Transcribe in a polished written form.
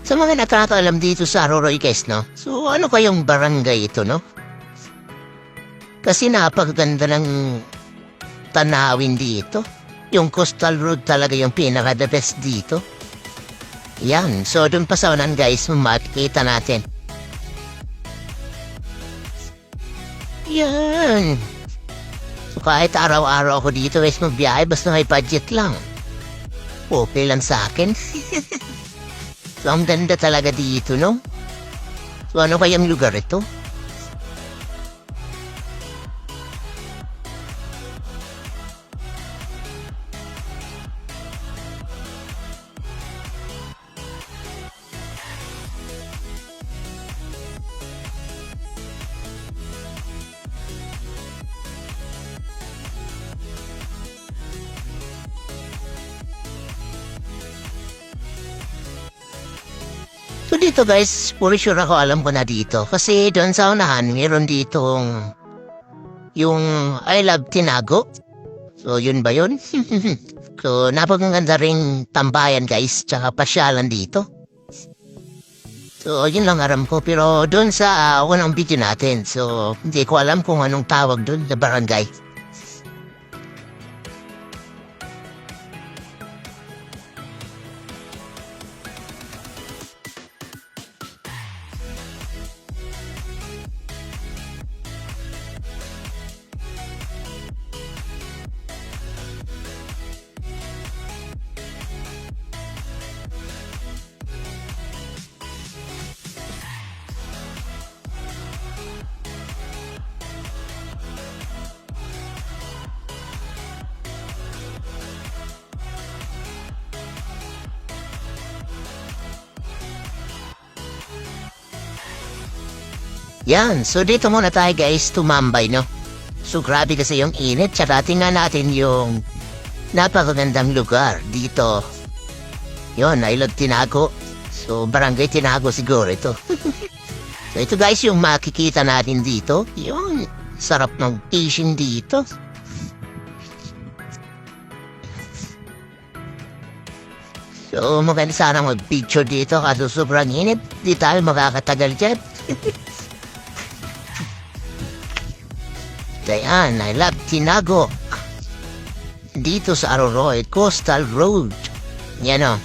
Sa mga nakakaalam dito sa Aroroy guys, no? So ano kayong barangay ito, no? Kasi napakaganda ng tanawin dito. Yung coastal road talaga yung pinaka-the best dito. Yan, so dun pa sa unan guys, makikita natin. Yan. So kahit araw-araw ako dito guys magbiyahe, basta may budget lang. Okay lang sa akin. So ang ganda talaga dito, no? So ano kayang lugar ito? So dito guys, puro sure ako alam ko na dito. Kasi doon sa unahan, meron ditong yung I Love Tinago. So yun ba yun? So napakaganda ring tambayan guys, tsaka pasyalan dito. So yun lang aram ko, pero doon sa unang video natin, so hindi ko alam kung anong tawag doon na barangay. Yan, so dito muna tayo guys, tumambay, no? So grabe kasi yung init, tsaka tingnan natin yung napakagandang lugar dito. Yon, I Love Tinago. So barangay Tinago siguro ito. So ito guys yung makikita natin dito. Yun, sarap ng fishing dito. So maganda sana mag-picture dito kaso sobrang init. Di tayo makakatagal dyan. Ayan, I Love Tinago. Dito sa Aroroy Coastal Road. Yan o.